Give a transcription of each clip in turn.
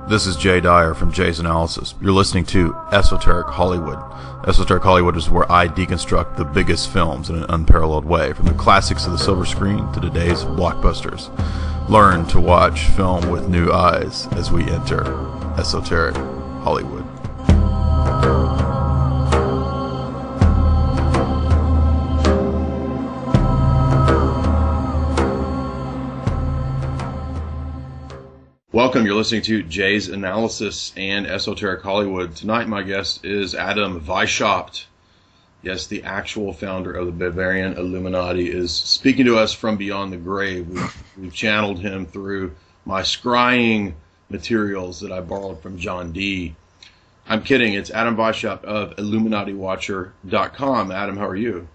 This is Jay Dyer from Jay's Analysis. You're listening to Esoteric Hollywood. Esoteric Hollywood is where I deconstruct the biggest films in an unparalleled way, from the classics of the silver screen to today's blockbusters. Learn to watch film with new eyes as we enter Esoteric Hollywood. Welcome, you're listening to Jay's Analysis and Esoteric Hollywood. Tonight my guest is Adam Weishaupt. Yes, the actual founder of the Bavarian Illuminati is speaking to us from beyond the grave. We've channeled him through my scrying materials that I borrowed from John Dee. I'm kidding, it's Adam Weishaupt of IlluminatiWatcher.com. Adam, how are you?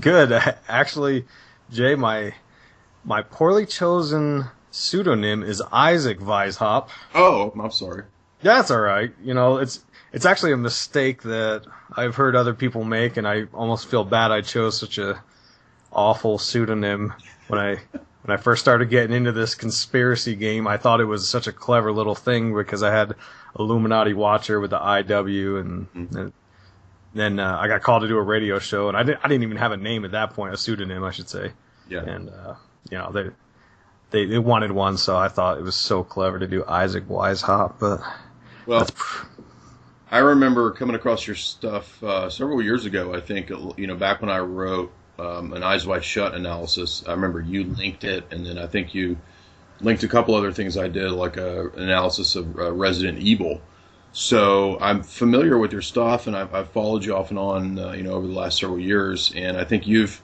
Good. Actually, Jay, my poorly chosen pseudonym is Isaac Weishaupt. Oh, I'm sorry. That's all right. You know, it's actually a mistake that I've heard other people make, and I almost feel bad I chose such a awful pseudonym when I first started getting into this conspiracy game. I thought it was such a clever little thing because I had Illuminati Watcher with the IW, and then I got called to do a radio show, and I didn't even have a name at that point, a pseudonym, I should say. Yeah. And you know, They wanted one, so I thought it was so clever to do Isaac Weishaupt. But well, I remember coming across your stuff several years ago. I think back when I wrote an Eyes Wide Shut analysis. I remember you linked it, and then I think you linked a couple other things I did, like an analysis of Resident Evil. So I'm familiar with your stuff, and I've followed you off and on, over the last several years. And I think you've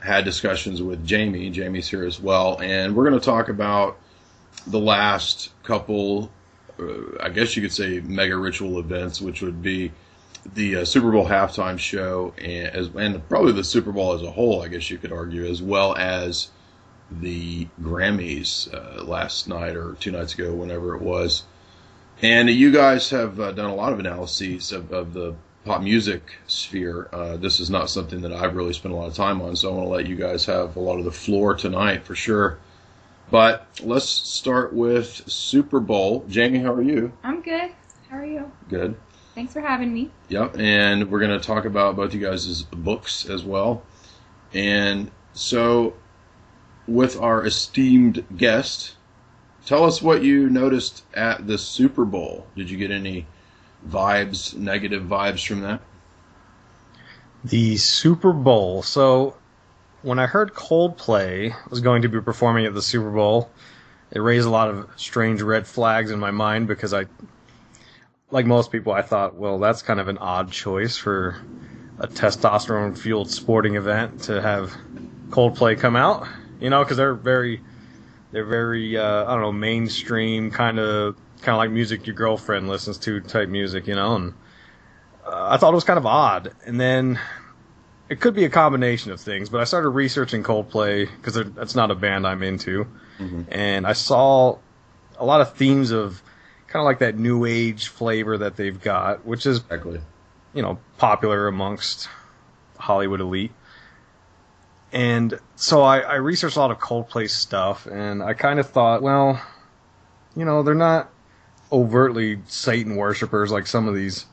had discussions with Jamie. Jamie's here as well, and we're going to talk about the last couple, I guess you could say, mega ritual events, which would be the Super Bowl halftime show, and probably the Super Bowl as a whole, I guess you could argue, as well as the Grammys last night or 2 nights ago, whenever it was. And you guys have done a lot of analyses of the pop music sphere. This is not something that I've really spent a lot of time on, so I want to let you guys have a lot of the floor tonight for sure. But let's start with Super Bowl. Jamie, how are you? I'm good. How are you? Good. Thanks for having me. Yep, and we're going to talk about both you guys' books as well. And so, with our esteemed guest, tell us what you noticed at the Super Bowl. Did you get any negative vibes from that? The Super Bowl. So when I heard Coldplay was going to be performing at the Super Bowl, it raised a lot of strange red flags in my mind because like most people, I thought, well, that's kind of an odd choice for a testosterone-fueled sporting event to have Coldplay come out, because they're very, I don't know, mainstream kind of like music your girlfriend listens to type music, and I thought it was kind of odd. And then it could be a combination of things, but I started researching Coldplay because that's not a band I'm into. Mm-hmm. And I saw a lot of themes of kind of like that new age flavor that they've got, which is, exactly, popular amongst Hollywood elite. And so I researched a lot of Coldplay stuff, and I kind of thought, well, they're not overtly Satan worshippers like some of these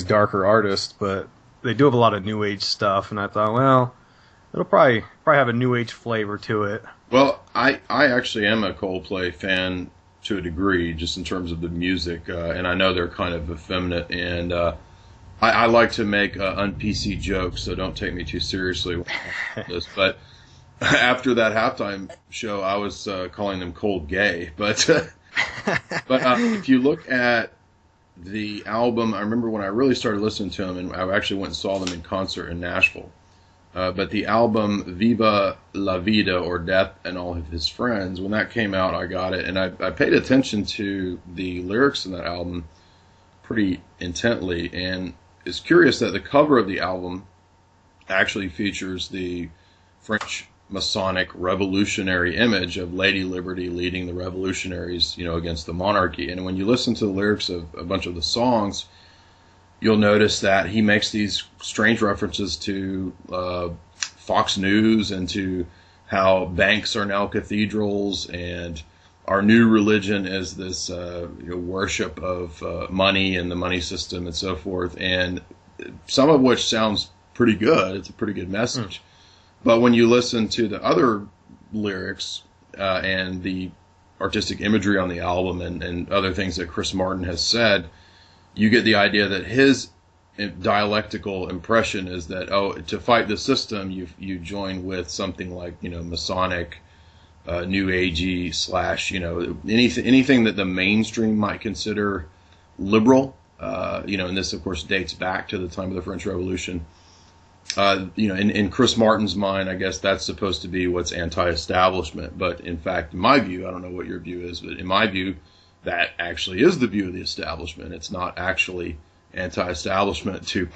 darker artists, but they do have a lot of new age stuff, and I thought, well, it'll probably have a new age flavor to it. Well, I actually am a Coldplay fan to a degree, just in terms of the music, and I know they're kind of effeminate, and I like to make un-PC jokes, so don't take me too seriously with this. But after that halftime show, I was calling them cold gay, but if you look at the album, I remember when I really started listening to them, and I actually went and saw them in concert in Nashville. But the album Viva la Vida, or Death and All of His Friends, when that came out, I got it, and I paid attention to the lyrics in that album pretty intently, and it's curious that the cover of the album actually features the French Masonic revolutionary image of Lady Liberty leading the revolutionaries, against the monarchy. And when you listen to the lyrics of a bunch of the songs, you'll notice that he makes these strange references to Fox News and to how banks are now cathedrals, and our new religion is this worship of money and the money system and so forth, and some of which sounds pretty good. It's a pretty good message. But when you listen to the other lyrics and the artistic imagery on the album and other things that Chris Martin has said, you get the idea that his dialectical impression is that, to fight the system, you join with something like, Masonic, New Agey / anything that the mainstream might consider liberal. And this, of course, dates back to the time of the French Revolution. In Chris Martin's mind, I guess that's supposed to be what's anti-establishment. But in fact, in my view, I don't know what your view is, but in my view, that actually is the view of the establishment. It's not actually anti-establishment to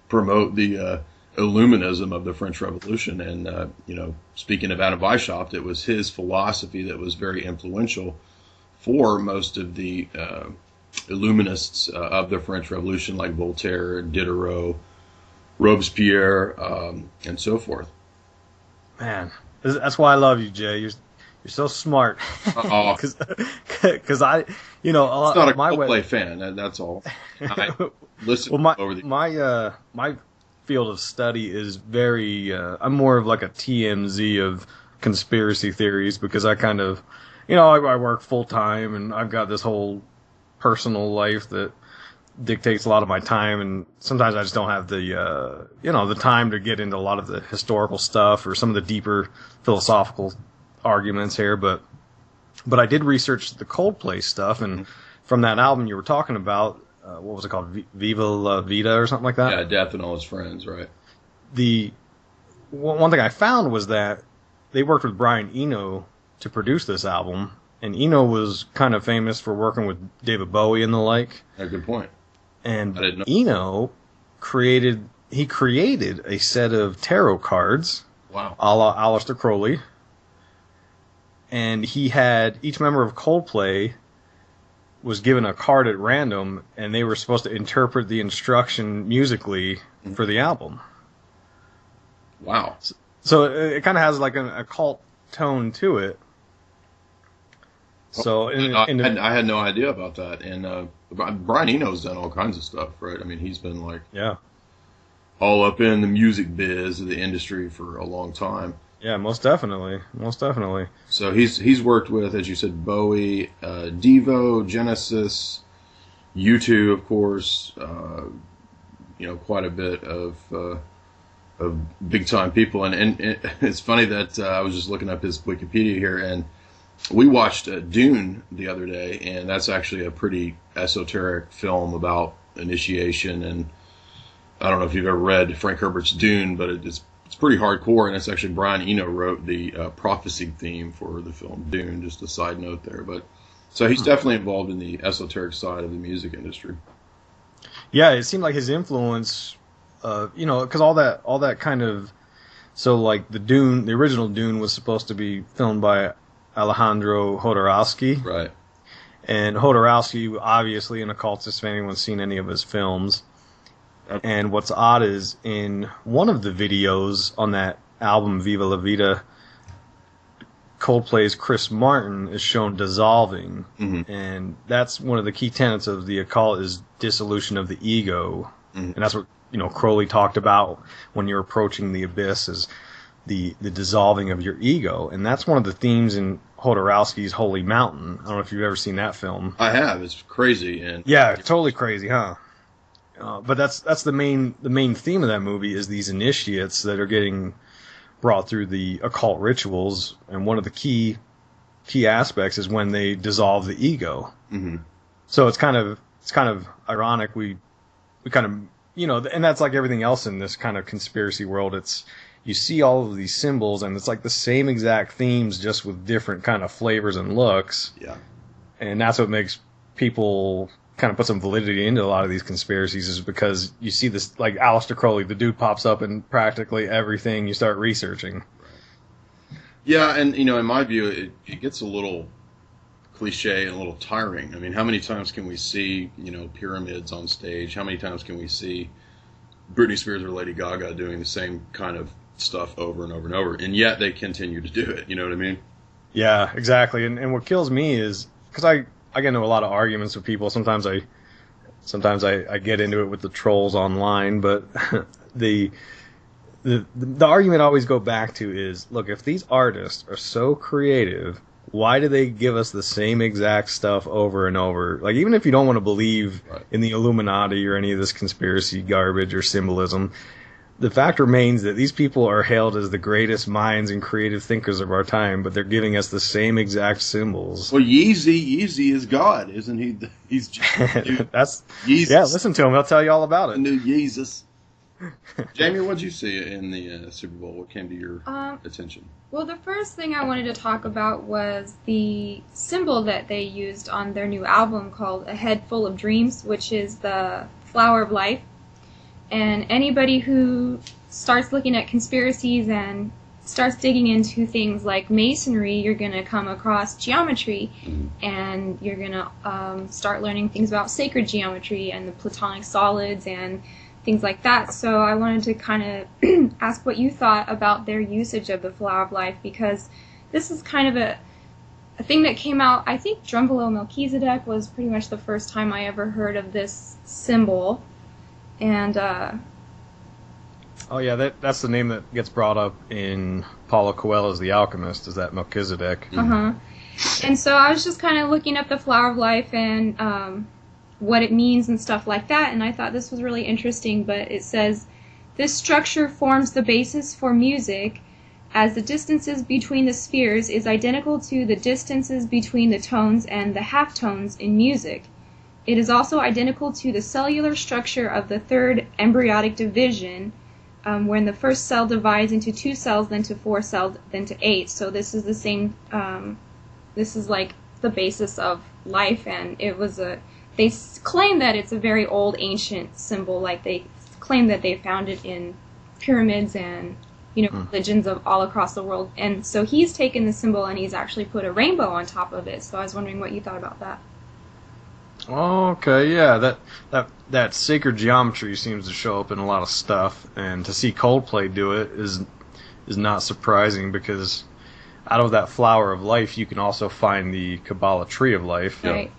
promote the Illuminism of the French Revolution. And, speaking of Adam Weishaupt, it was his philosophy that was very influential for most of the Illuminists of the French Revolution, like Voltaire, Diderot, Robespierre, and so forth. Man, that's why I love you, Jay. You're so smart. Because I, a lot. It's not a Coldplay fan. That's all. I listen over the. My field of study is very. I'm more of like a TMZ of conspiracy theories because I kind of, I work full time and I've got this whole personal life that dictates a lot of my time, and sometimes I just don't have the the time to get into a lot of the historical stuff or some of the deeper philosophical arguments here. But I did research the Coldplay stuff, and from that album you were talking about, what was it called, Viva La Vida or something like that? Yeah, Death and All His Friends, right? The one thing I found was that they worked with Brian Eno to produce this album, and Eno was kind of famous for working with David Bowie and the like. Yeah, good point. And Eno created a set of tarot cards, wow, a la Aleister Crowley, and he had each member of Coldplay was given a card at random, and they were supposed to interpret the instruction musically for the album. Wow! So it kind of has like an occult tone to it. So I had no idea about that, and Brian Eno's done all kinds of stuff, right? I mean, he's been all up in the music biz of the industry for a long time. Yeah, most definitely. So he's worked with, as you said, Bowie, Devo, Genesis, U2, of course. Quite a bit of big time people, and it's funny that I was just looking up his Wikipedia here, and we watched Dune the other day, and that's actually a pretty esoteric film about initiation. And I don't know if you've ever read Frank Herbert's Dune, but it's pretty hardcore, and it's actually Brian Eno wrote the prophecy theme for the film Dune. Just a side note there, but so he's definitely involved in the esoteric side of the music industry. Yeah, it seemed like his influence, because all that kind of, so like the original Dune was supposed to be filmed by Alejandro Jodorowsky. Right. And Jodorowsky, obviously an occultist, if anyone's seen any of his films. And what's odd is in one of the videos on that album, Viva La Vida, Coldplay's Chris Martin is shown dissolving. Mm-hmm. And that's one of the key tenets of the occult is dissolution of the ego. Mm-hmm. And that's what, Crowley talked about when you're approaching the abyss is the dissolving of your ego. And that's one of the themes in Jodorowsky's Holy Mountain. I don't know if you've ever seen that film. I have. It's crazy. And yeah, totally crazy, huh? But that's the main theme of that movie is these initiates that are getting brought through the occult rituals, and one of the key aspects is when they dissolve the ego. Mm-hmm. So it's kind of ironic. We kind of and that's like everything else in this kind of conspiracy world. It's you see all of these symbols, and it's like the same exact themes, just with different kind of flavors and looks. Yeah, and that's what makes people kind of put some validity into a lot of these conspiracies, is because you see this, like Aleister Crowley, the dude pops up in practically everything you start researching. Yeah, and in my view, it gets a little cliche and a little tiring. I mean, how many times can we see pyramids on stage? How many times can we see Britney Spears or Lady Gaga doing the same kind of stuff over and over and over? And yet they continue to do it. You know what I mean? Yeah, exactly. And what kills me is because I get into a lot of arguments with people. Sometimes I get into it with the trolls online, but the the argument I always go back to is, look, if these artists are so creative, why do they give us the same exact stuff over and over? Like, even if you don't want to believe Right. in the Illuminati or any of this conspiracy garbage or symbolism, the fact remains that these people are hailed as the greatest minds and creative thinkers of our time, but they're giving us the same exact symbols. Well, Yeezy is God, isn't he? He's That's Yeezus. Yeah, listen to him. He'll tell you all about The it. new Yeezus. Jamie, what'd you see in the Super Bowl? What came to your attention? Well, the first thing I wanted to talk about was the symbol that they used on their new album called A Head Full of Dreams, which is the flower of life. And anybody who starts looking at conspiracies and starts digging into things like masonry, you're going to come across geometry, and you're going to start learning things about sacred geometry and the platonic solids and things like that. So I wanted to kind of ask what you thought about their usage of the flower of life, because this is kind of a thing that came out. I think Drum Below Melchizedek was pretty much the first time I ever heard of this symbol. And Oh yeah, that's the name that gets brought up in Paulo Coelho's The Alchemist, is that Melchizedek. And so I was just kind of looking up the flower of life and what it means and stuff like that, and I thought this was really interesting. But it says, this structure forms the basis for music, as the distances between the spheres is identical to the distances between the tones and the halftones in music. It is also identical to the cellular structure of the third embryonic division, when the first cell divides into 2 cells, then to 4 cells, then to 8. So this is the same. This is like the basis of life, and it was they claim that it's a very old, ancient symbol. Like, they claim that they found it in pyramids and religions of all across the world. And so he's taken the symbol and he's actually put a rainbow on top of it. So I was wondering what you thought about that. Okay, yeah, that sacred geometry seems to show up in a lot of stuff, and to see Coldplay do it is not surprising, because out of that flower of life you can also find the Kabbalah tree of life. Right.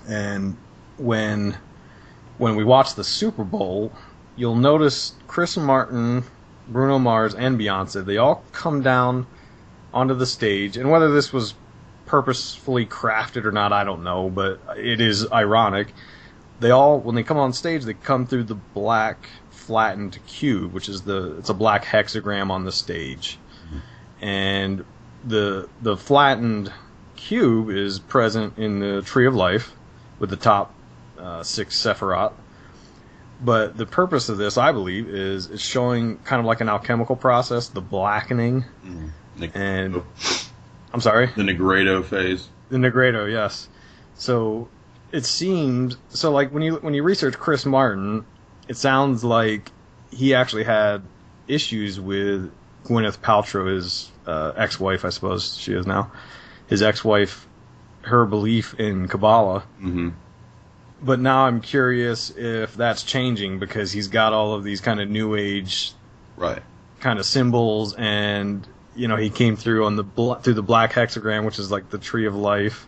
And when we watch the Super Bowl, you'll notice Chris Martin, Bruno Mars, and Beyonce, they all come down onto the stage, and whether this was purposefully crafted or not, I don't know, but it is ironic. They all, when they come on stage, they come through the black flattened cube, which is it's a black hexagram on the stage. And the flattened cube is present in the Tree of Life with the top 6 Sephiroth. But the purpose of this, I believe, is it's showing kind of like an alchemical process, the blackening. And I'm sorry? The Negredo phase. The Negredo, yes. So it seems, so like when you research Chris Martin, it sounds like he actually had issues with Gwyneth Paltrow, his ex-wife, I suppose she is now. His ex-wife, her belief in Kabbalah. But now I'm curious if that's changing, because he's got all of these kind of New Age kind of symbols, and he came through on through the black hexagram, which is like the Tree of Life,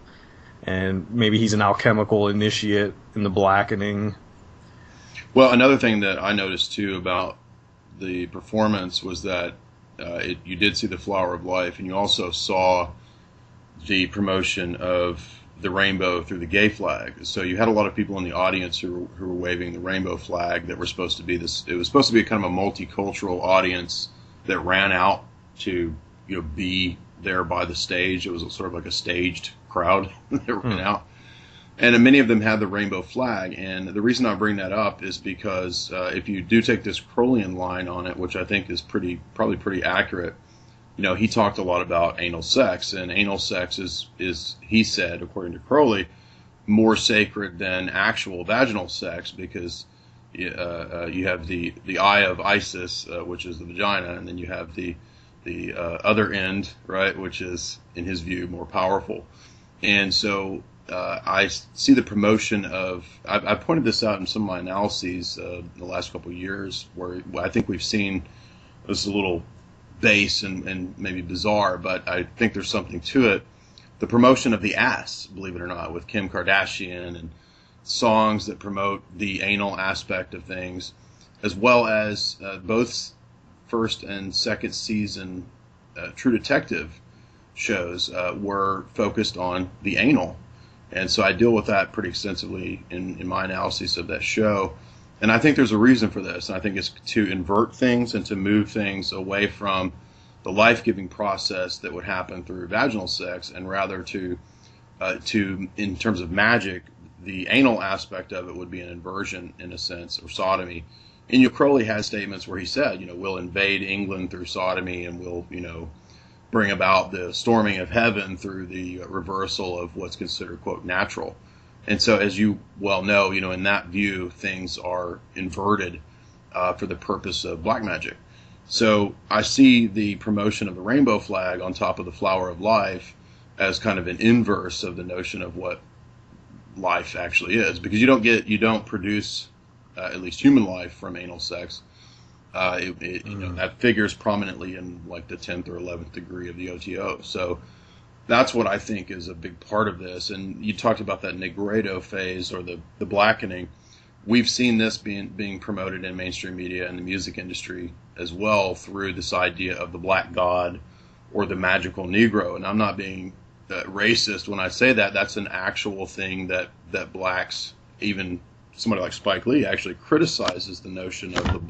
and maybe he's an alchemical initiate in the blackening. Well, another thing that I noticed too about the performance was that you did see the flower of life, and you also saw the promotion of the rainbow through the gay flag. So you had a lot of people in the audience who were waving the rainbow flag that were supposed to be this. It was supposed to be kind of a multicultural audience that ran out to be there by the stage. It was sort of like a staged crowd that ran out, and many of them had the rainbow flag. And the reason I bring that up is because if you do take this Crowleyan line on it, which I think is probably pretty accurate, he talked a lot about anal sex, and anal sex is he said, according to Crowley, more sacred than actual vaginal sex, because you have the eye of Isis, which is the vagina, and then you have the other end, right, which is, in his view, more powerful. And so I see the promotion of, I pointed this out in some of my analyses in the last couple of years, where I think we've seen, this is a little base and maybe bizarre, but I think there's something to it. The promotion of the ass, believe it or not, with Kim Kardashian and songs that promote the anal aspect of things, as well as both first and second season True Detective shows were focused on the anal. And so I deal with that pretty extensively in my analysis of that show. And I think there's a reason for this. And I think it's to invert things and to move things away from the life-giving process that would happen through vaginal sex, and rather to in terms of magic, the anal aspect of it would be an inversion in a sense, or sodomy. And Crowley has statements where he said, we'll invade England through sodomy, and we'll, bring about the storming of heaven through the reversal of what's considered, quote, natural. And so, as you well know, in that view, things are inverted for the purpose of black magic. So I see the promotion of the rainbow flag on top of the flower of life as kind of an inverse of the notion of what life actually is, because you don't produce at least human life from anal sex. That figures prominently in like the 10th or 11th degree of the OTO. So that's what I think is a big part of this. And you talked about that Negredo phase, or the blackening. We've seen this being promoted in mainstream media and the music industry as well, through this idea of the black god or the magical Negro. And I'm not being racist when I say that. That's an actual thing that blacks, even somebody like Spike Lee, actually criticizes the notion of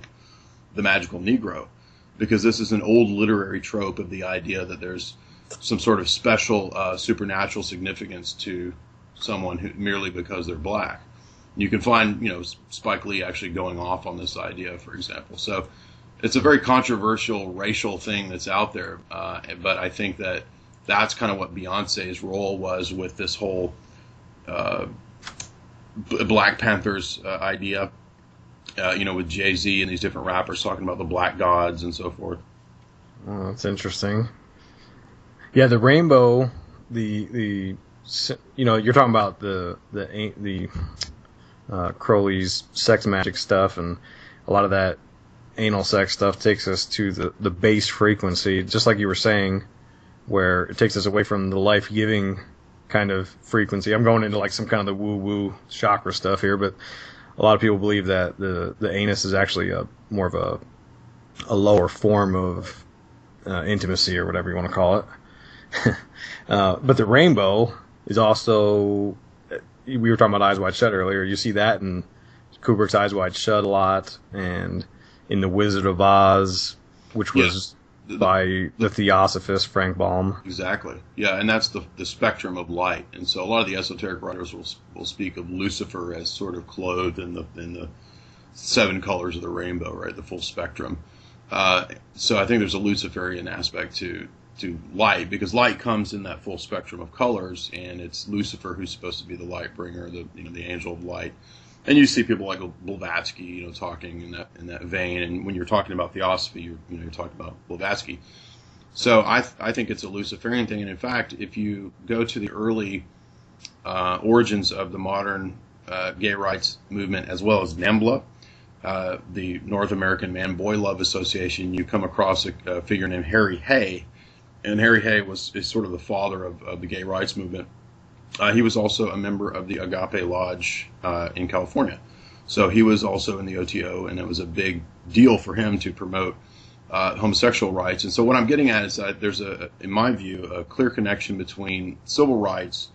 the magical Negro, because this is an old literary trope of the idea that there's some sort of special supernatural significance to someone who merely because they're black. You can find, Spike Lee actually going off on this idea, for example. So it's a very controversial racial thing that's out there. But I think that's kind of what Beyonce's role was with this whole Black Panthers idea, with Jay-Z and these different rappers talking about the black gods and so forth. Oh, that's interesting. Yeah, the rainbow, you're talking about the Crowley's sex magic stuff, and a lot of that anal sex stuff takes us to the base frequency, just like you were saying, where it takes us away from the life-giving kind of frequency. I'm going into like some kind of the woo-woo chakra stuff here, but a lot of people believe that the anus is actually more of a lower form of intimacy, or whatever you want to call it. But the rainbow is also, we were talking about Eyes Wide Shut earlier. You see that in Kubrick's Eyes Wide Shut a lot, and in The Wizard of Oz, which was by the Theosophist Frank Baum. Exactly. Yeah, and that's the spectrum of light. And so a lot of the esoteric writers will speak of Lucifer as sort of clothed in the 7 colors of the rainbow, right? The full spectrum. So I think there's a Luciferian aspect to light, because light comes in that full spectrum of colors, and it's Lucifer who's supposed to be the light bringer, the angel of light. And you see people like Blavatsky, talking in that vein. And when you're talking about theosophy, you're talking about Blavatsky. So I think it's a Luciferian thing. And in fact, if you go to the early origins of the modern gay rights movement, as well as NAMBLA, the North American Man-Boy Love Association, you come across a figure named Harry Hay. And Harry Hay is sort of the father of the gay rights movement. He was also a member of the Agape Lodge in California. So he was also in the OTO, and it was a big deal for him to promote homosexual rights. And so what I'm getting at is that there's, in my view, a clear connection between civil rights,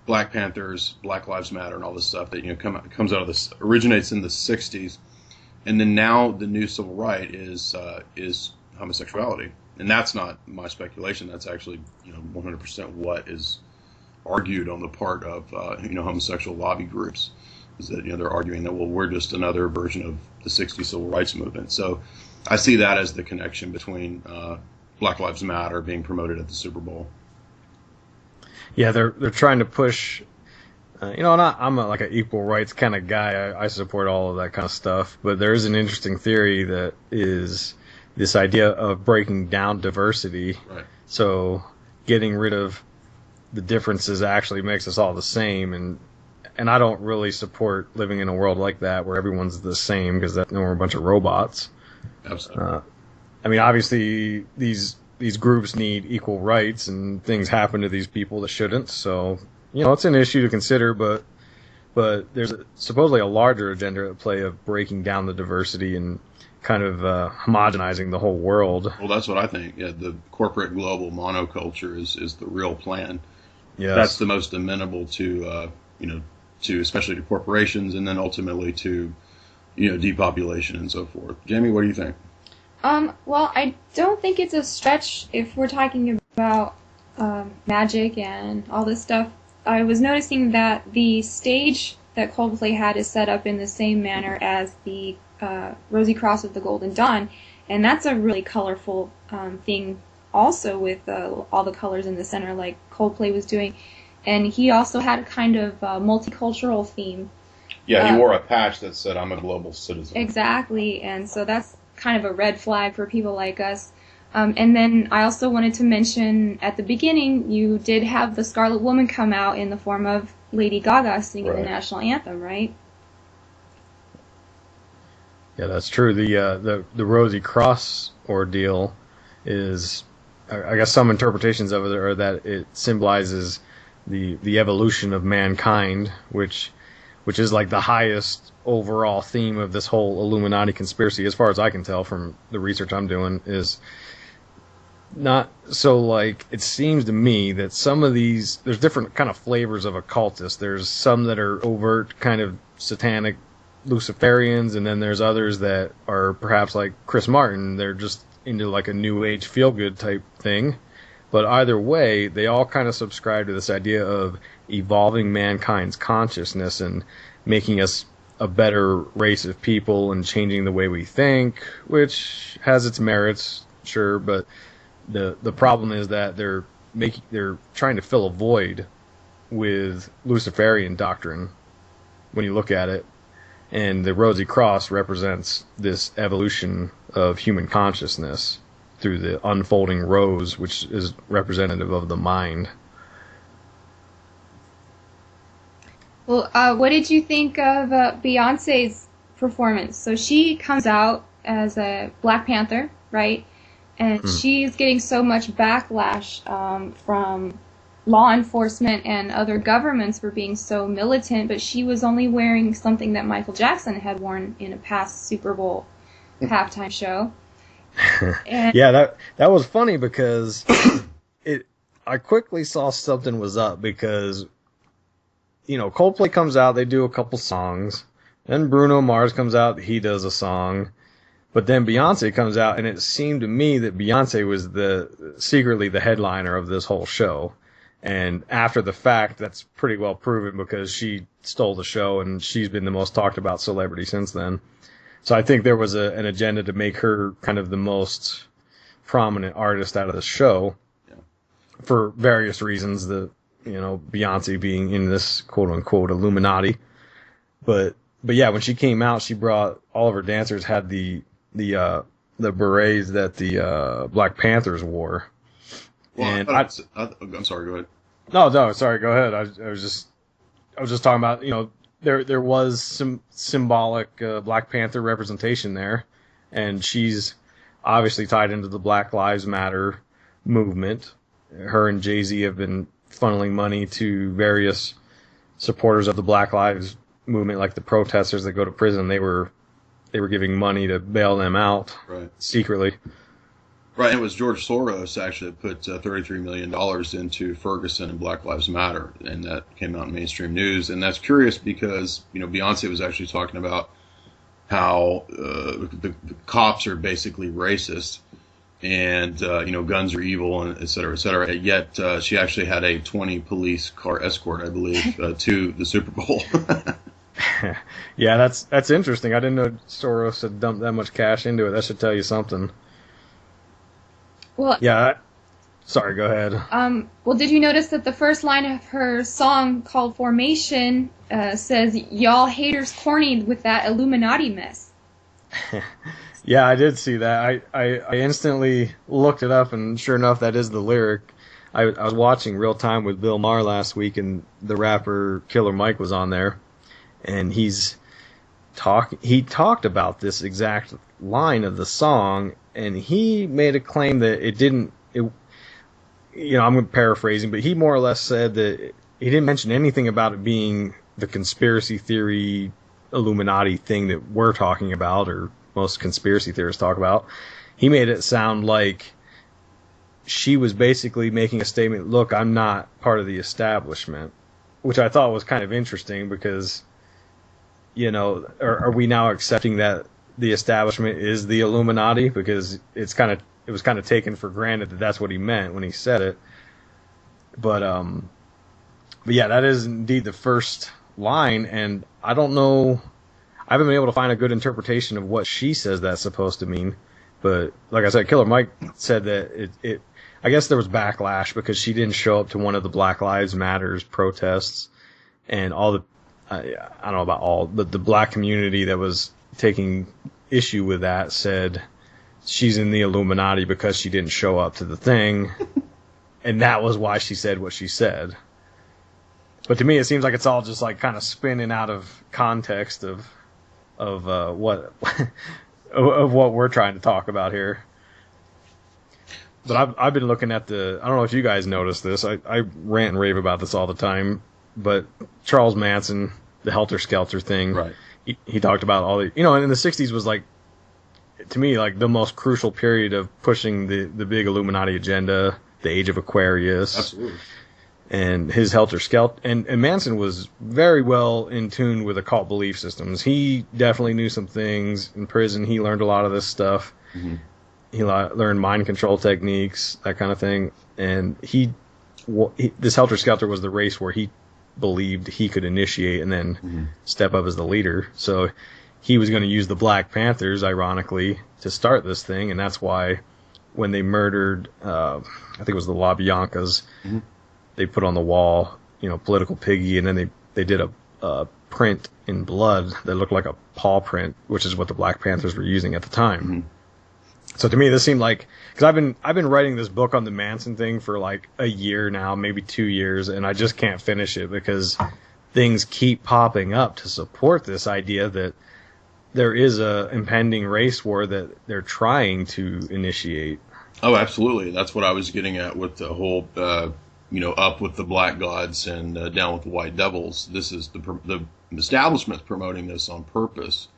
Black Panthers, Black Lives Matter, and all this stuff that comes out of this, originates in the 60s. And then now the new civil right is homosexuality. And that's not my speculation. That's actually 100% what is argued on the part of homosexual lobby groups, is that they're arguing that, well, we're just another version of the 60s civil rights movement. So I see that as the connection between Black Lives Matter being promoted at the Super Bowl. Yeah, they're trying to push. I'm like an equal rights kind of guy. I support all of that kind of stuff. But there is an interesting theory that is this idea of breaking down diversity. Right. So getting rid of the differences actually makes us all the same, and I don't really support living in a world like that where everyone's the same, because then we're a bunch of robots. Absolutely. I mean, obviously these groups need equal rights, and things happen to these people that shouldn't. So, it's an issue to consider, but there's supposedly a larger agenda at play of breaking down the diversity and kind of homogenizing the whole world. Well, that's what I think. Yeah, the corporate global monoculture is the real plan. Yes. That's the most amenable to to especially to corporations, and then ultimately to depopulation and so forth. Jamie, what do you think? Well, I don't think it's a stretch if we're talking about magic and all this stuff. I was noticing that the stage that Coldplay had is set up in the same manner as the Rosy Cross of the Golden Dawn, and that's a really colorful thing also, with all the colors in the center like Coldplay was doing. And he also had a kind of multicultural theme. Yeah, he wore a patch that said, "I'm a global citizen." Exactly, and so that's kind of a red flag for people like us. And then I also wanted to mention, at the beginning, you did have the Scarlet Woman come out in the form of Lady Gaga singing the national anthem, right? Yeah, that's true. The Rosy Cross ordeal is, I guess some interpretations of it are that it symbolizes the evolution of mankind, which is like the highest overall theme of this whole Illuminati conspiracy, as far as I can tell from the research I'm doing, is not so, like, it seems to me that some of these, there's different kind of flavors of occultists. There's some that are overt kind of satanic Luciferians, and then there's others that are perhaps like Chris Martin. They're just into like a new age feel good type thing. But either way, they all kind of subscribe to this idea of evolving mankind's consciousness and making us a better race of people and changing the way we think, which has its merits, sure, but the problem is that they're trying to fill a void with Luciferian doctrine when you look at it. And the Rosy Cross represents this evolution of human consciousness through the unfolding rose, which is representative of the mind. Well, what did you think of Beyonce's performance? So she comes out as a Black Panther, right? And she's getting so much backlash from law enforcement and other governments for being so militant, but she was only wearing something that Michael Jackson had worn in a past Super Bowl halftime show. And yeah, that was funny because I quickly saw something was up, because Coldplay comes out, they do a couple songs, then Bruno Mars comes out, he does a song, but then Beyonce comes out, and it seemed to me that Beyonce was secretly the headliner of this whole show. And after the fact, that's pretty well proven, because she stole the show and she's been the most talked about celebrity since then. So I think there was an agenda to make her kind of the most prominent artist out of the show, for various reasons. Beyonce being in this quote unquote Illuminati. But yeah, when she came out, she brought, all of her dancers had the berets that the Black Panthers wore. Well, and I'm sorry, go ahead. No, sorry, go ahead. I was just talking about, there was some symbolic Black Panther representation there, and she's obviously tied into the Black Lives Matter movement. Her and Jay-Z have been funneling money to various supporters of the Black Lives movement, like the protesters that go to prison. They were giving money to bail them out, right, secretly. Right, and it was George Soros actually that put $33 million into Ferguson and Black Lives Matter, and that came out in mainstream news. And that's curious because, Beyonce was actually talking about how the cops are basically racist, and, guns are evil, and et cetera, et cetera. Yet she actually had a 20 police car escort, I believe, to the Super Bowl. Yeah, that's interesting. I didn't know Soros had dumped that much cash into it. That should tell you something. Well, yeah. Sorry, go ahead. Well, did you notice that the first line of her song called Formation says, "Y'all haters corny with that Illuminati mess"? Yeah, I did see that. I instantly looked it up, and sure enough, that is the lyric. I was watching Real Time with Bill Maher last week, and the rapper Killer Mike was on there, and he talked about this exact line of the song, and he made a claim that it didn't. I'm paraphrasing, but he more or less said that he didn't mention anything about it being the conspiracy theory Illuminati thing that we're talking about, or most conspiracy theorists talk about. He made it sound like she was basically making a statement, look, I'm not part of the establishment, which I thought was kind of interesting because, are we now accepting that the establishment is the Illuminati? Because it was kind of taken for granted that that's what he meant when he said it. But yeah, that is indeed the first line, and I don't know. I haven't been able to find a good interpretation of what she says that's supposed to mean. But like I said, Killer Mike said that it I guess there was backlash because she didn't show up to one of the Black Lives Matters protests, and all the I don't know about all, but the black community that was taking issue with that said she's in the Illuminati because she didn't show up to the thing, and that was why she said what she said. But to me, it seems like it's all just like kind of spinning out of context of what of what we're trying to talk about here. But I've been looking at I don't know if you guys noticed this. I rant and rave about this all the time. But Charles Manson, the Helter Skelter thing, right? He talked about all the, and in the 60s was like, to me, like the most crucial period of pushing the big Illuminati agenda, the Age of Aquarius. Absolutely. And his Helter Skelter. And Manson was very well in tune with occult belief systems. He definitely knew some things. In prison, he learned a lot of this stuff. Mm-hmm. He learned mind control techniques, that kind of thing. And this Helter Skelter was the race where he believed he could initiate and then step up as the leader. So he was going to use the Black Panthers, ironically, to start this thing. And that's why when they murdered, I think it was the LaBiancas, they put on the wall, political piggy, and then they did a print in blood that looked like a paw print, which is what the Black Panthers were using at the time. Mm-hmm. So to me, this seemed like, because I've been writing this book on the Manson thing for like a year now, maybe 2 years, and I just can't finish it because things keep popping up to support this idea that there is a impending race war that they're trying to initiate. Oh, absolutely. That's what I was getting at with the whole, up with the black gods and down with the white devils. This is the establishment's promoting this on purpose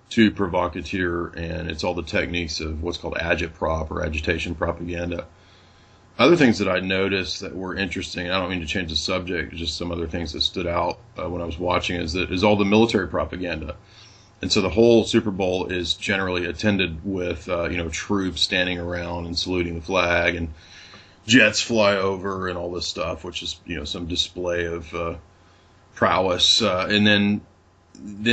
to provocateur, and it's all the techniques of what's called agitprop or agitation propaganda. Other things that I noticed that were interesting, I don't mean to change the subject, just some other things that stood out when I was watching, is all the military propaganda. And so the whole Super Bowl is generally attended with, troops standing around and saluting the flag, and jets fly over and all this stuff, which is, some display of prowess. And then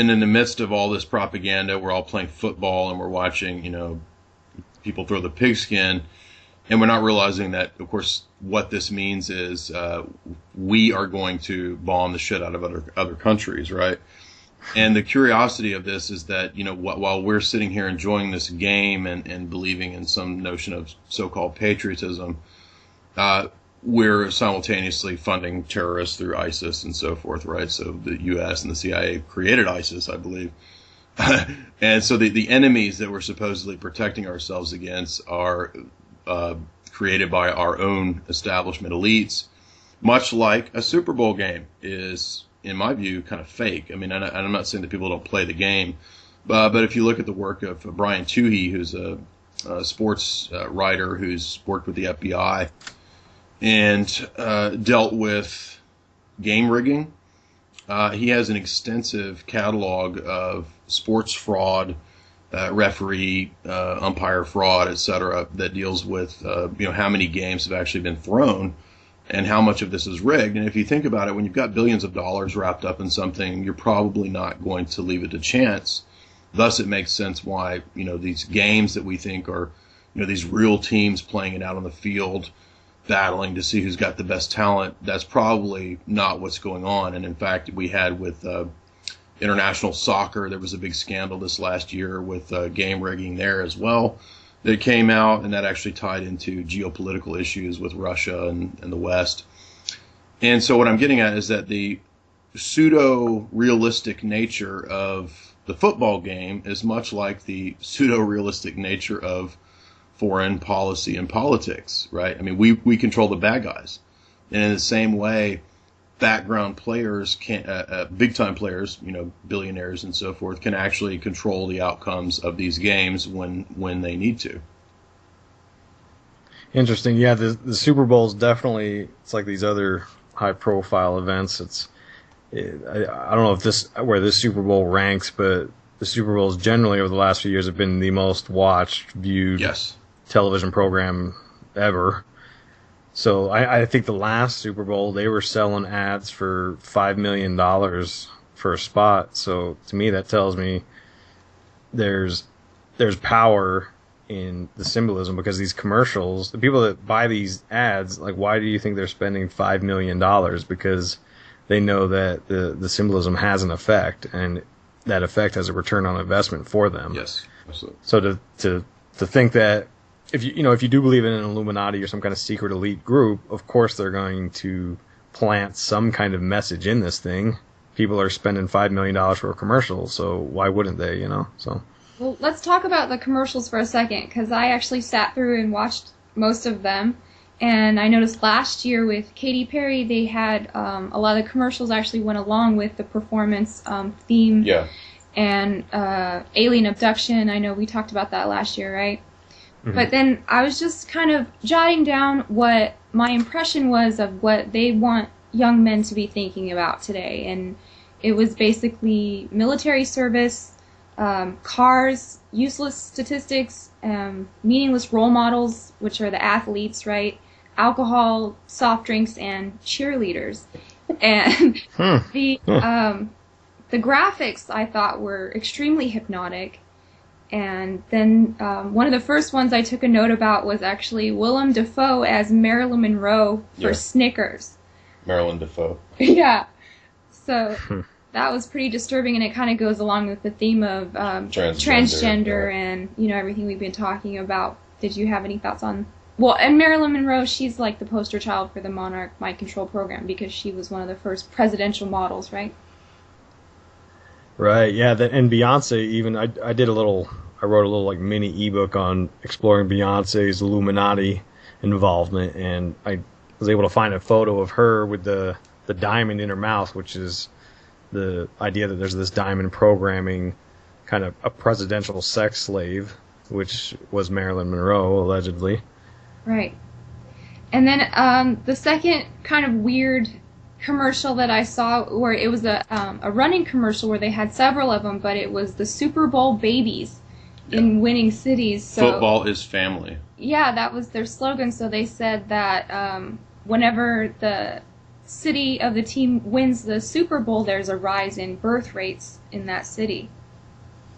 in the midst of all this propaganda, we're all playing football and we're watching, people throw the pigskin, and we're not realizing that, of course, what this means is we are going to bomb the shit out of other countries, right? And the curiosity of this is that, while we're sitting here enjoying this game and believing in some notion of so-called patriotism, we're simultaneously funding terrorists through ISIS and so forth, right? So the U.S. and the CIA created ISIS, I believe. And so the enemies that we're supposedly protecting ourselves against are created by our own establishment elites, much like a Super Bowl game is, in my view, kind of fake. I mean, I'm not saying that people don't play the game, but if you look at the work of Brian Toohey, who's a sports writer who's worked with the FBI and dealt with game rigging, he has an extensive catalog of sports fraud, referee, umpire fraud, etc., that deals with how many games have actually been thrown and how much of this is rigged. And if you think about it, when you've got billions of dollars wrapped up in something, you're probably not going to leave it to chance. Thus, it makes sense why, these games that we think are, these real teams playing it out on the field, battling to see who's got the best talent, that's probably not what's going on. And in fact, we had with international soccer, there was a big scandal this last year with game rigging there as well that came out, and that actually tied into geopolitical issues with Russia and the West. And so what I'm getting at is that the pseudo-realistic nature of the football game is much like the pseudo-realistic nature of foreign policy and politics, right? I mean, we control the bad guys. And in the same way, background players can, big time players, billionaires and so forth, can actually control the outcomes of these games when they need to. Interesting. Yeah, the Super Bowl is definitely, it's like these other high profile events. I don't know if where this Super Bowl ranks, but the Super Bowls generally over the last few years have been the most watched, viewed television program ever. So I think the last Super Bowl, they were selling ads for $5 million for a spot. So to me, that tells me there's power in the symbolism, because these commercials, the people that buy these ads, like, why do you think they're spending $5 million? Because they know that the symbolism has an effect, and that effect has a return on investment for them. Yes, absolutely. So to think that if you do believe in an Illuminati or some kind of secret elite group, of course they're going to plant some kind of message in this thing. People are spending $5 million for a commercial, so why wouldn't they? So. Well, let's talk about the commercials for a second, because I actually sat through and watched most of them. And I noticed last year with Katy Perry, they had a lot of the commercials actually went along with the performance theme. Yeah. And alien abduction. I know we talked about that last year, right? Mm-hmm. But then I was just kind of jotting down what my impression was of what they want young men to be thinking about today. And it was basically military service, cars, useless statistics, meaningless role models, which are the athletes, right? Alcohol, soft drinks, and cheerleaders. And the graphics, I thought, were extremely hypnotic. And then one of the first ones I took a note about was actually Willem Dafoe as Marilyn Monroe for Snickers. Marilyn Dafoe. Yeah. So that was pretty disturbing, and it kind of goes along with the theme of transgender and, everything we've been talking about. Did you have any thoughts on... Well, and Marilyn Monroe, she's like the poster child for the Monarch Mind Control program, because she was one of the first presidential models, right? Right, yeah, and Beyonce even, I wrote a little like mini ebook on exploring Beyonce's Illuminati involvement, and I was able to find a photo of her with the diamond in her mouth, which is the idea that there's this diamond programming kind of a presidential sex slave, which was Marilyn Monroe, allegedly. Right. And then the second kind of weird commercial that I saw, where it was a running commercial where they had several of them, but it was the Super Bowl babies in winning cities. So, football is family. Yeah, that was their slogan. So they said that whenever the city of the team wins the Super Bowl, there's a rise in birth rates in that city.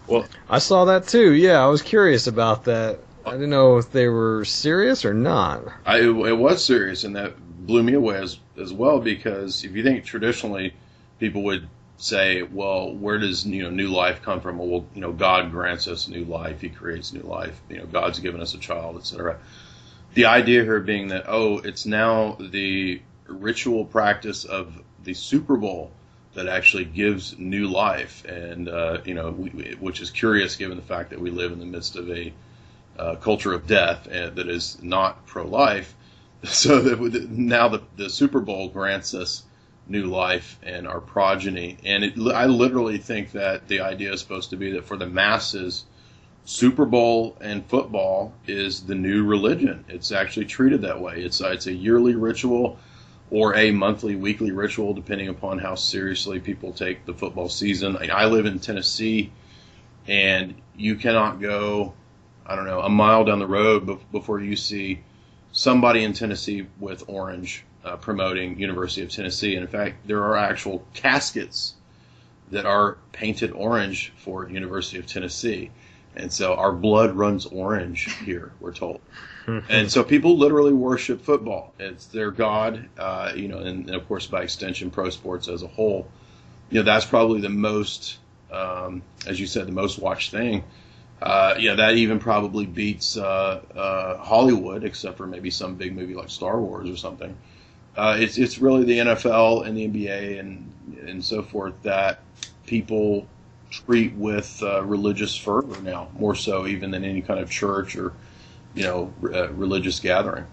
Well, I saw that too. Yeah, I was curious about that. I didn't know if they were serious or not. It was serious, and that blew me away as well, because if you think traditionally, people would say, well, where does new life come from? Well, God grants us new life. He creates new life. God's given us a child, etc. The idea here being that, it's now the ritual practice of the Super Bowl that actually gives new life, and which is curious given the fact that we live in the midst of a culture of death that is not pro-life. So that now the Super Bowl grants us new life and our progeny. And I literally think that the idea is supposed to be that for the masses, Super Bowl and football is the new religion. It's actually treated that way. It's a yearly ritual or a monthly, weekly ritual, depending upon how seriously people take the football season. I live in Tennessee, and you cannot go, a mile down the road before you see somebody in Tennessee with orange promoting University of Tennessee. And in fact, there are actual caskets that are painted orange for University of Tennessee. And so our blood runs orange here, we're told. And so people literally worship football. It's their god, and of course, by extension, pro sports as a whole. That's probably the most, as you said, the most watched thing. That even probably beats Hollywood, except for maybe some big movie like Star Wars or something. It's really the NFL and the NBA and so forth that people treat with religious fervor now, more so even than any kind of church or religious gathering.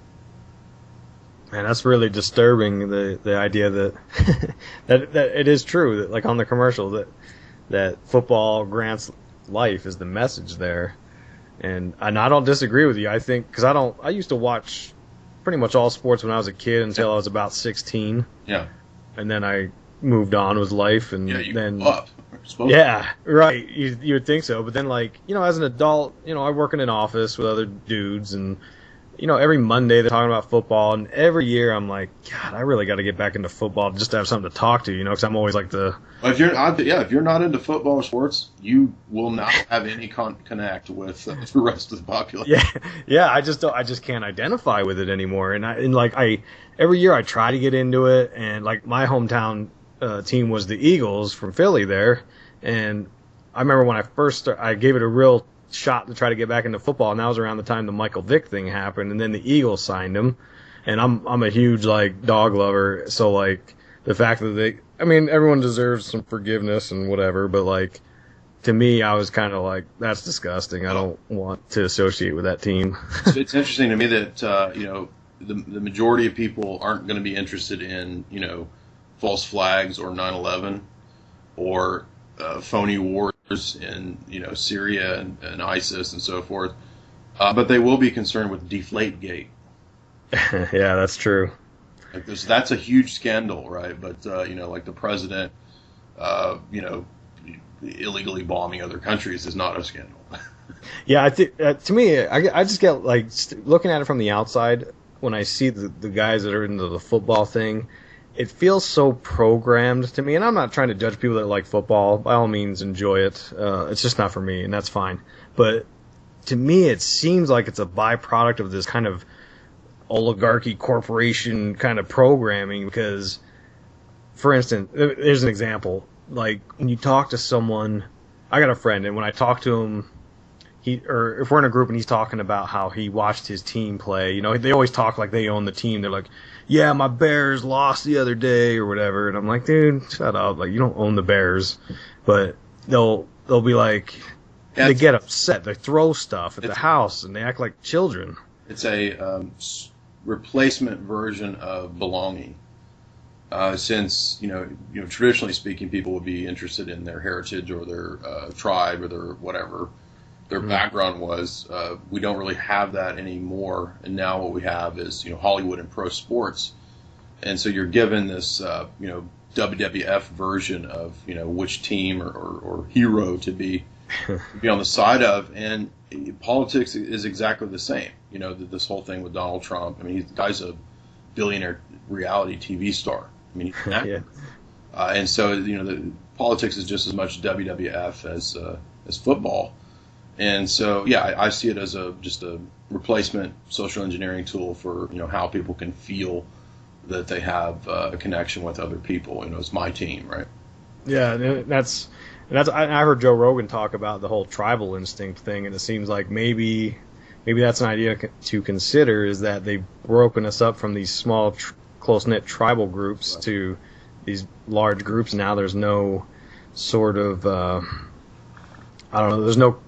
And that's really disturbing. The idea that that it is true that, like, on the commercial, that football grants life is the message there. And I don't disagree with you. I think, because I used to watch pretty much all sports when I was a kid until I was about 16. Yeah. And then I moved on with life, and then grew up. Yeah, right. You would think so, but then, like, as an adult, I work in an office with other dudes, and every Monday they're talking about football, and every year I'm like, God, I really got to get back into football just to have something to talk to, because I'm always like Well, if you're not into football or sports, you will not have any connect with the rest of the population. Yeah. I just can't identify with it anymore, and every year I try to get into it, and like my hometown team was the Eagles from Philly there, and I remember when I first I gave it a real shot to try to get back into football, and that was around the time the Michael Vick thing happened, and then the Eagles signed him, and I'm a huge, like, dog lover, so, like, the fact that everyone deserves some forgiveness and whatever, but, like, to me, I was kind of like, that's disgusting. I don't want to associate with that team. It's interesting to me that the majority of people aren't going to be interested in false flags or 9/11 or phony wars in Syria and ISIS and so forth, but they will be concerned with Deflategate. Yeah, that's true. Like that's a huge scandal, right? But like the president, illegally bombing other countries is not a scandal. Yeah, I think to me, I just get like looking at it from the outside when I see the guys that are into the football thing. It feels so programmed to me, and I'm not trying to judge people that like football. By all means, enjoy it. It's just not for me, and that's fine. But to me, it seems like it's a byproduct of this kind of oligarchy corporation kind of programming. Because, for instance, there's an example. Like, when you talk to someone, I got a friend, and when I talk to him, or if we're in a group and he's talking about how he watched his team play, they always talk like they own the team. They're like, yeah, my Bears lost the other day or whatever. And I'm like, dude, shut up. Like, you don't own the Bears. But they'll be like, they get upset. They throw stuff at the house and they act like children. It's a replacement version of belonging. Since, traditionally speaking, people would be interested in their heritage or their tribe or their whatever their background was. We don't really have that anymore, and now what we have is Hollywood and pro sports, and so you're given this WWF version of which team or hero to be on the side of, and politics is exactly the same. This whole thing with Donald Trump. The guy's a billionaire reality TV star. He's an actor. And so the politics is just as much WWF as football. And so, yeah, I see it as just a replacement social engineering tool for, how people can feel that they have a connection with other people. It's my team, right? Yeah, I heard Joe Rogan talk about the whole tribal instinct thing, and it seems like maybe that's an idea to consider, is that they've broken us up from these small, close-knit tribal groups to these large groups. Now there's no sort of, there's no,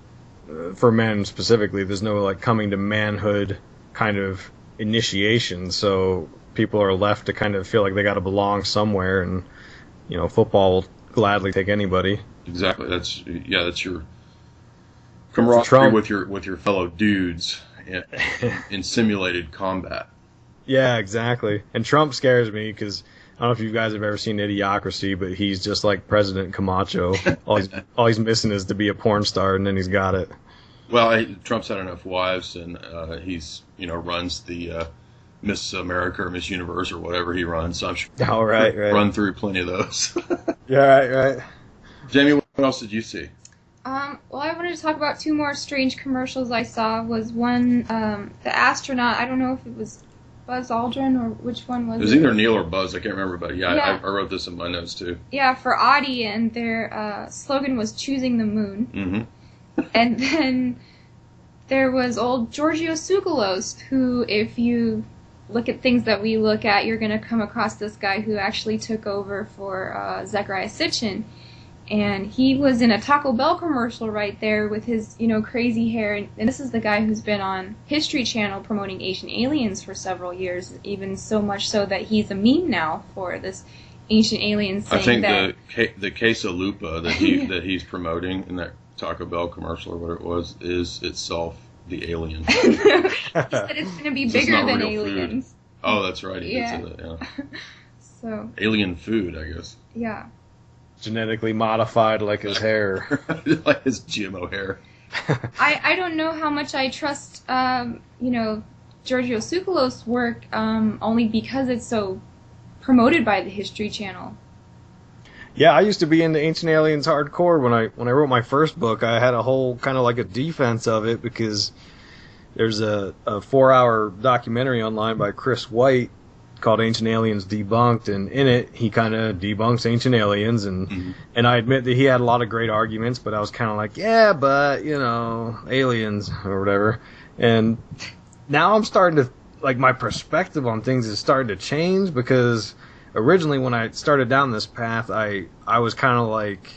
for men specifically, there's no like coming to manhood kind of initiation, so people are left to kind of feel like they got to belong somewhere, and football will gladly take anybody. Exactly. That's your camaraderie with your fellow dudes in simulated combat. Yeah, exactly. And Trump scares me because I don't know if you guys have ever seen Idiocracy, but he's just like President Camacho. all he's missing is to be a porn star, and then he's got it. Well, Trump's had enough wives, and he's runs the Miss America or Miss Universe or whatever he runs. So I'm sure right. Run through plenty of those. Yeah, right. Jamie, what else did you see? Well, I wanted to talk about two more strange commercials I saw. Was one, the astronaut, I don't know if it was Buzz Aldrin or which one was it? It was either Neil or Buzz, I can't remember, but I wrote this in my notes too. Yeah, for Audi, and their slogan was choosing the moon. Mm-hmm. And then there was old Giorgio Tsoukalos, who, if you look at things that we look at, you're going to come across this guy who actually took over for Zecharia Sitchin. And he was in a Taco Bell commercial right there with his, crazy hair. And this is the guy who's been on History Channel promoting Ancient Aliens for several years, even so much so that he's a meme now for this Ancient Aliens thing. I think the quesalupa that he's promoting in that Taco Bell commercial or whatever it was is itself the alien. He said it's going to be bigger than aliens. Food. Oh, that's right. He did say that, yeah. So alien food, I guess. Yeah. Genetically modified like his hair. Like his GMO hair. I don't know how much I trust, Giorgio Tsoukalos' work, only because it's so promoted by the History Channel. Yeah, I used to be into Ancient Aliens hardcore. When I wrote my first book, I had a whole kind of like a defense of it because there's a 4-hour documentary online by Chris White called Ancient Aliens Debunked, and in it he kind of debunks Ancient Aliens, and I admit that he had a lot of great arguments, but I was kind of like, yeah, but aliens or whatever. And now I'm starting to, like, my perspective on things is starting to change, because originally when I started down this path, I was kind of like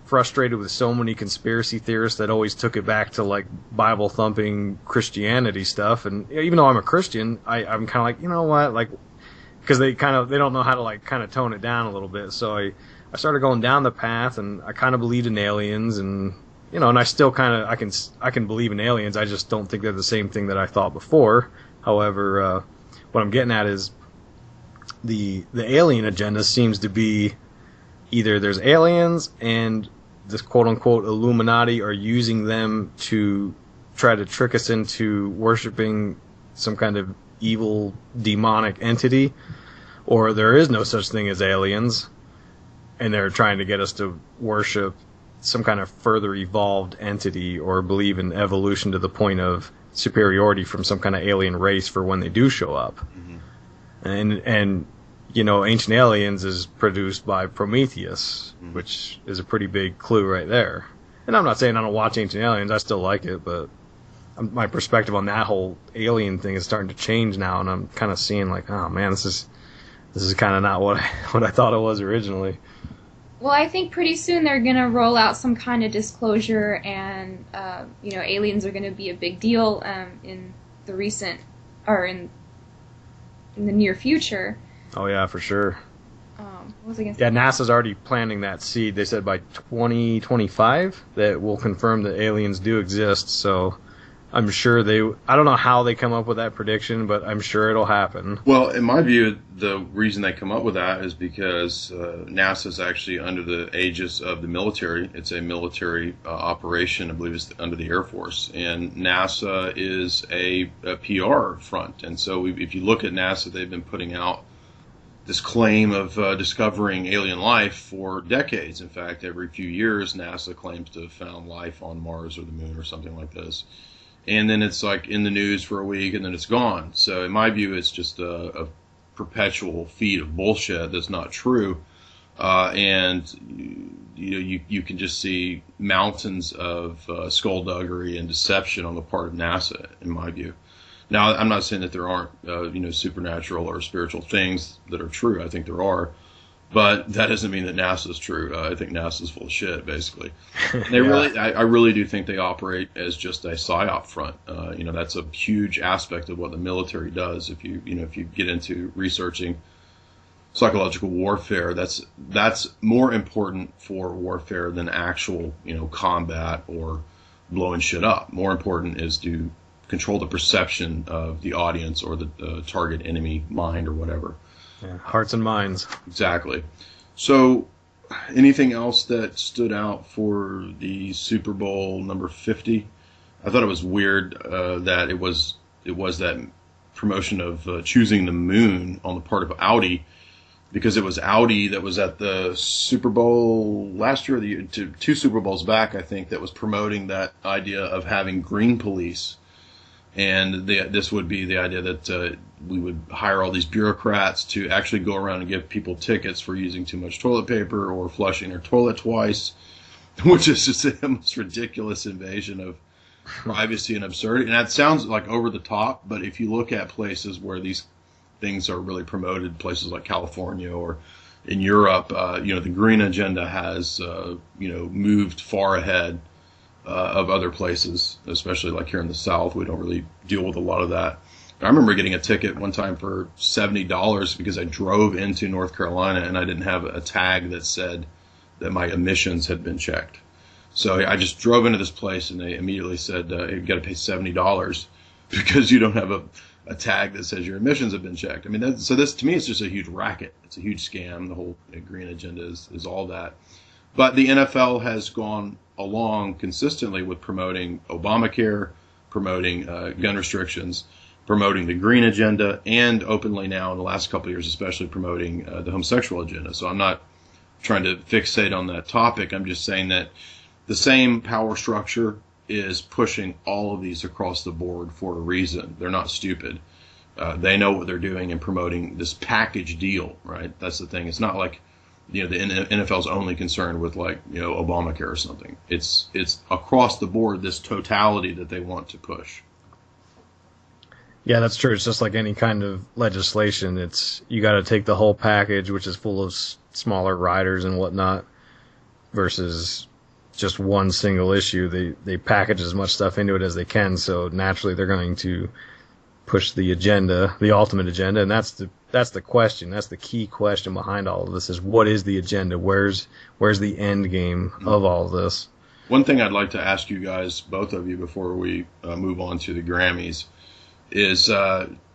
frustrated with so many conspiracy theorists that always took it back to like Bible thumping Christianity stuff, and even though I'm a Christian, I'm kind of like, you know what, like, because they don't know how to like kind of tone it down a little bit. So I started going down the path, and I kind of believed in aliens, and and I still kind of I can believe in aliens. I just don't think they're the same thing that I thought before. However, what I'm getting at is the alien agenda seems to be either there's aliens and this quote unquote Illuminati are using them to try to trick us into worshiping some kind of evil demonic entity, or there is no such thing as aliens and they're trying to get us to worship some kind of further evolved entity or believe in evolution to the point of superiority from some kind of alien race for when they do show up. And Ancient Aliens is produced by Prometheus, which is a pretty big clue right there. And I'm not saying I don't watch Ancient Aliens, I still like it, but my perspective on that whole alien thing is starting to change now, and I'm kind of seeing like, oh man, this is kind of not what I thought it was originally. Well, I think pretty soon they're going to roll out some kind of disclosure, and aliens are going to be a big deal in the near future. Oh yeah, for sure. What was I going to say? Yeah, NASA's already planting that seed. They said by 2025 that will confirm that aliens do exist. So I'm sure I don't know how they come up with that prediction, but I'm sure it'll happen. Well, in my view, the reason they come up with that is because NASA's actually under the aegis of the military. It's a military operation. I believe it's under the Air Force. And NASA is a PR front. And so if you look at NASA, they've been putting out this claim of discovering alien life for decades. In fact, every few years, NASA claims to have found life on Mars or the Moon or something like this. And then it's like in the news for a week, and then it's gone. So in my view, it's just a perpetual feed of bullshit that's not true. And you can just see mountains of skullduggery and deception on the part of NASA, in my view. Now, I'm not saying that there aren't supernatural or spiritual things that are true. I think there are. But that doesn't mean that NASA's true. I think NASA's full of shit, basically. I really do think they operate as just a psyop front. That's a huge aspect of what the military does. If you get into researching psychological warfare, that's more important for warfare than actual, combat or blowing shit up. More important is to control the perception of the audience or the target enemy mind or whatever. Yeah, hearts and minds. Exactly. So, anything else that stood out for the Super Bowl number 50? I thought it was weird that it was that promotion of choosing the moon on the part of Audi, because it was Audi that was at the Super Bowl last year, two Super Bowls back, I think, that was promoting that idea of having green police. And this would be the idea that we would hire all these bureaucrats to actually go around and give people tickets for using too much toilet paper or flushing their toilet twice, which is just the most ridiculous invasion of privacy and absurdity. And that sounds like over the top, but if you look at places where these things are really promoted, places like California or in Europe, the green agenda has, moved far ahead of other places, especially like here in the South. We don't really deal with a lot of that. I remember getting a ticket one time for $70 because I drove into North Carolina and I didn't have a tag that said that my emissions had been checked. So I just drove into this place and they immediately said, you've got to pay $70 because you don't have a tag that says your emissions have been checked. I mean, so this to me is just a huge racket. It's a huge scam. The whole green agenda is all that. But the NFL has gone along consistently with promoting Obamacare, promoting gun restrictions, promoting the green agenda, and openly now in the last couple of years especially promoting the homosexual agenda. So I'm not trying to fixate on that topic. I'm just saying that the same power structure is pushing all of these across the board for a reason. They're not stupid. They know what they're doing in promoting this package deal, right? That's the thing. It's not like, the NFL's only concerned with Obamacare or something. It's across the board, this totality that they want to push. Yeah, that's true. It's just like any kind of legislation. You got to take the whole package, which is full of smaller riders and whatnot, versus just one single issue. They package as much stuff into it as they can, so naturally they're going to push the agenda, the ultimate agenda, and that's the question. That's the key question behind all of this: is what is the agenda? Where's the end game of all of this? One thing I'd like to ask you guys, both of you, before we move on to the Grammys, is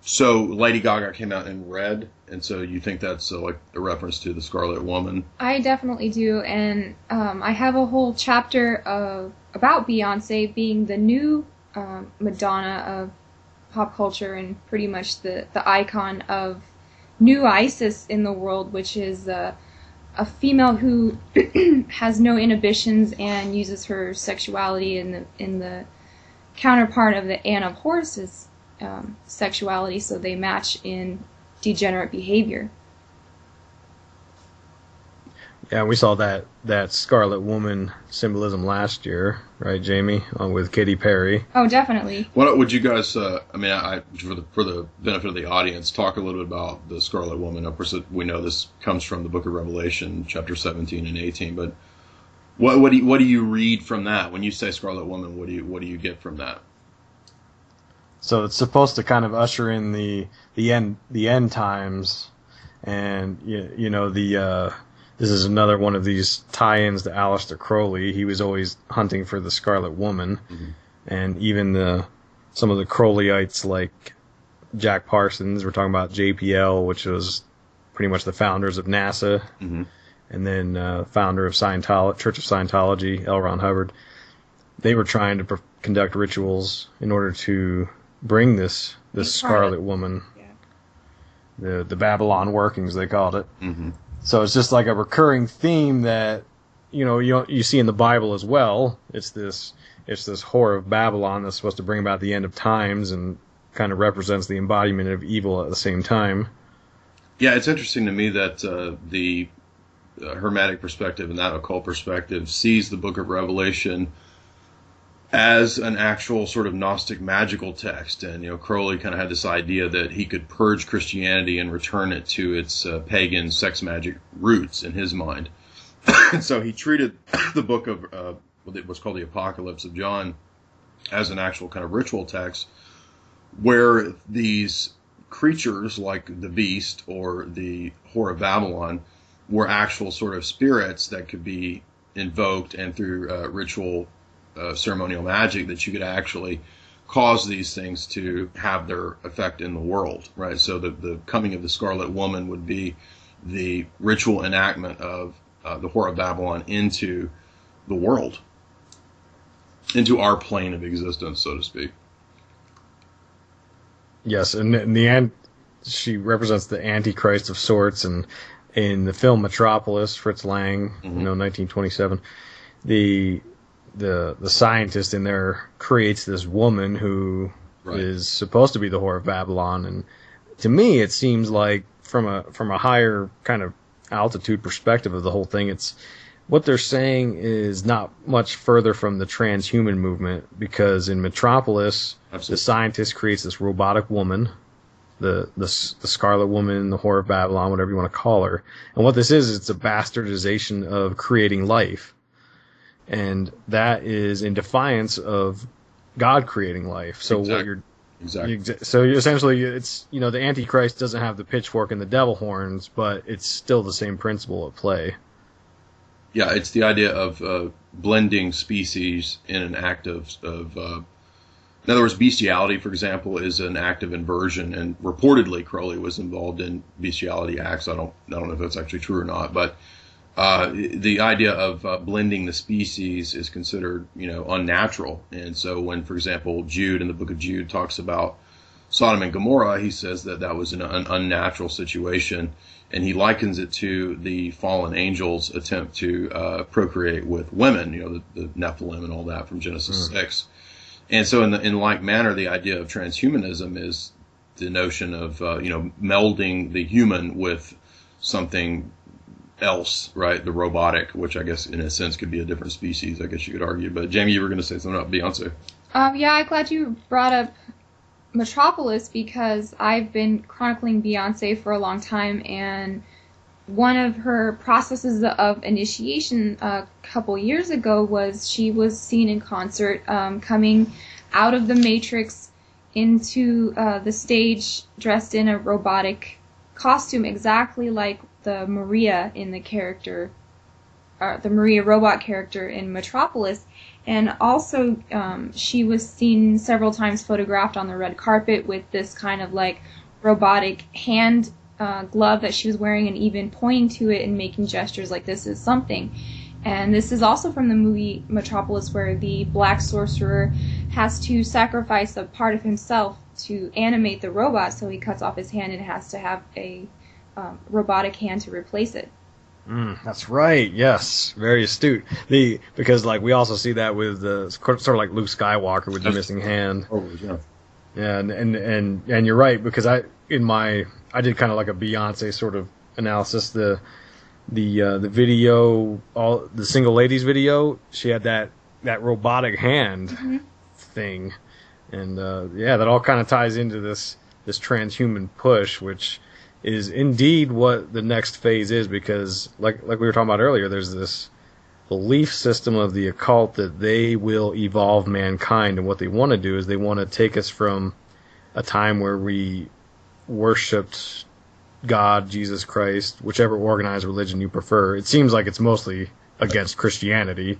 so Lady Gaga came out in red, and so you think that's like a reference to the Scarlet Woman? I definitely do, and I have a whole chapter about Beyonce being the new Madonna of pop culture and pretty much the icon of new ISIS in the world, which is a female who has no inhibitions and uses her sexuality in the counterpart of the Anne of Horus's sexuality, so they match in degenerate behavior. Yeah, we saw that Scarlet Woman symbolism last year, right, Jamie, with Katy Perry. Oh, definitely. What would you guys? For the benefit of the audience, talk a little bit about the Scarlet Woman. Of course, we know this comes from the Book of Revelation, chapter 17 and 18. But what do you read from that when you say Scarlet Woman? What do you get from that? So it's supposed to kind of usher in the end times, and this is another one of these tie-ins to Aleister Crowley. He was always hunting for the Scarlet Woman, and even some of the Crowleyites like Jack Parsons. We're talking about JPL, which was pretty much the founders of NASA, and then founder of Church of Scientology, L. Ron Hubbard. They were trying to conduct rituals in order to bring this Scarlet Woman, the Babylon workings, they called it. So it's just like a recurring theme that you see in the Bible as well. It's this whore of Babylon that's supposed to bring about the end of times and kind of represents the embodiment of evil at the same time. Yeah, it's interesting to me that the Hermetic perspective and that occult perspective sees the Book of Revelation as an actual sort of Gnostic magical text. And, Crowley kind of had this idea that he could purge Christianity and return it to its pagan sex magic roots in his mind. And so he treated the book of what's called the Apocalypse of John as an actual kind of ritual text where these creatures like the beast or the whore of Babylon were actual sort of spirits that could be invoked, and through ritual ceremonial magic that you could actually cause these things to have their effect in the world, right? So the coming of the Scarlet Woman would be the ritual enactment of the whore of Babylon into the world, into our plane of existence, so to speak. Yes, and in the end, she represents the Antichrist of sorts, and in the film Metropolis, Fritz Lang, 1927, the scientist in there creates this woman who is supposed to be the whore of Babylon, and to me it seems like from a higher kind of altitude perspective of the whole thing, it's what they're saying is not much further from the transhuman movement, because in Metropolis, the scientist creates this robotic woman, the Scarlet Woman, the Whore of Babylon, whatever you want to call her. And what this is, it's a bastardization of creating life. And that is in defiance of God creating life. So essentially, it's, the Antichrist doesn't have the pitchfork and the devil horns, but it's still the same principle at play. Yeah, it's the idea of blending species in an act of in other words, bestiality, for example, is an act of inversion, and reportedly Crowley was involved in bestiality acts. I don't know if that's actually true or not, but the idea of blending the species is considered, unnatural. And so when, for example, Jude in the book of Jude talks about Sodom and Gomorrah, he says that was an unnatural situation, and he likens it to the fallen angels' attempt to procreate with women, the Nephilim and all that from Genesis 6. And so in like manner, the idea of transhumanism is the notion of, melding the human with something else, right? The robotic, which I guess in a sense could be a different species, I guess you could argue. But Jamie, you were going to say something about Beyonce. Yeah, I'm glad you brought up Metropolis, because I've been chronicling Beyonce for a long time, and one of her processes of initiation a couple years ago was she was seen in concert coming out of the Matrix into the stage dressed in a robotic costume, exactly like the Maria in the character, the Maria robot character in Metropolis. And also she was seen several times photographed on the red carpet with this kind of like robotic hand glove that she was wearing, and even pointing to it and making gestures like this is something. And this is also from the movie Metropolis, where the black sorcerer has to sacrifice a part of himself to animate the robot, so he cuts off his hand and has to have a robotic hand to replace it. That's right. Yes, very astute. Because like we also see that with sort of like Luke Skywalker with the missing hand. Oh, yeah. Yeah, and you're right, because I did kind of like a Beyonce sort of analysis. The video, all the Single Ladies video, she had that robotic hand thing, and that all kind of ties into this transhuman push, which is indeed what the next phase is, because like we were talking about earlier, there's this belief system of the occult that they will evolve mankind, and what they want to do is they want to take us from a time where we worshipped God, Jesus Christ, whichever organized religion you prefer. It seems like it's mostly against Christianity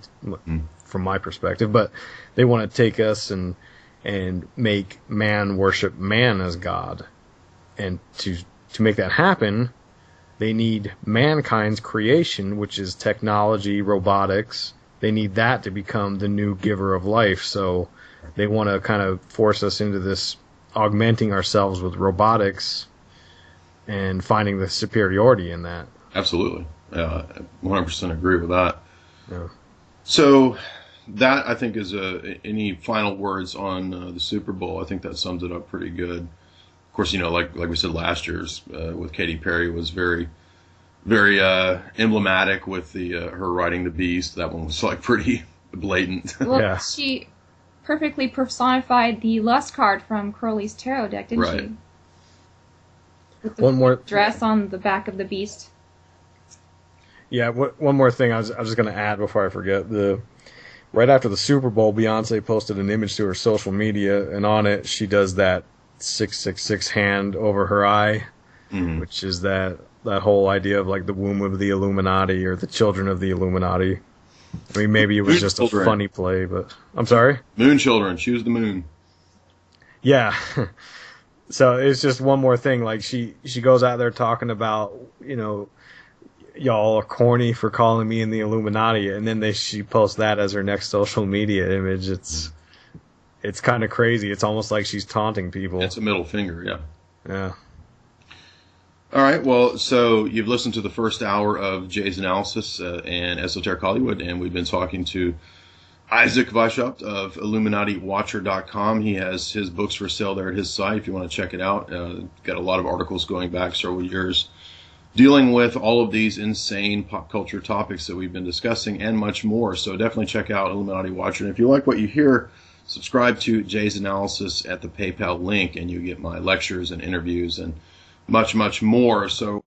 from my perspective, but they want to take us and make man worship man as God. And to make that happen, they need mankind's creation, which is technology, robotics. They need that to become the new giver of life. So they want to kind of force us into this augmenting ourselves with robotics and finding the superiority in that. Absolutely. 100% agree with that. Yeah. So that, I think, is any final words on the Super Bowl? I think that sums it up pretty good. Of course, like we said, last year's with Katy Perry was very, very emblematic with her riding the beast. That one was like pretty blatant. Well, yeah. She perfectly personified the lust card from Crowley's tarot deck, didn't she? With the one more dress on the back of the beast. Yeah, one more thing I was just going to add before I forget. Right after the Super Bowl, Beyonce posted an image to her social media, and on it she does that 666 hand over her eye, which is that whole idea of like the womb of the Illuminati or the children of the Illuminati. I mean, maybe it was just a funny play, but I'm sorry? Moon children, choose the moon. Yeah. So it's just one more thing. Like she goes out there talking about, y'all are corny for calling me in the Illuminati, and then she posts that as her next social media image. It's kind of crazy. It's almost like she's taunting people. It's a middle finger, yeah. Yeah. All right, well, so you've listened to the first hour of Jay's Analysis and Esoteric Hollywood, and we've been talking to Isaac Weishaupt of IlluminatiWatcher.com. He has his books for sale there at his site if you want to check it out. Got a lot of articles going back several years dealing with all of these insane pop culture topics that we've been discussing and much more. So definitely check out Illuminati Watcher. And if you like what you hear, subscribe to Jay's Analysis at the PayPal link, and you get my lectures and interviews and much, much more. So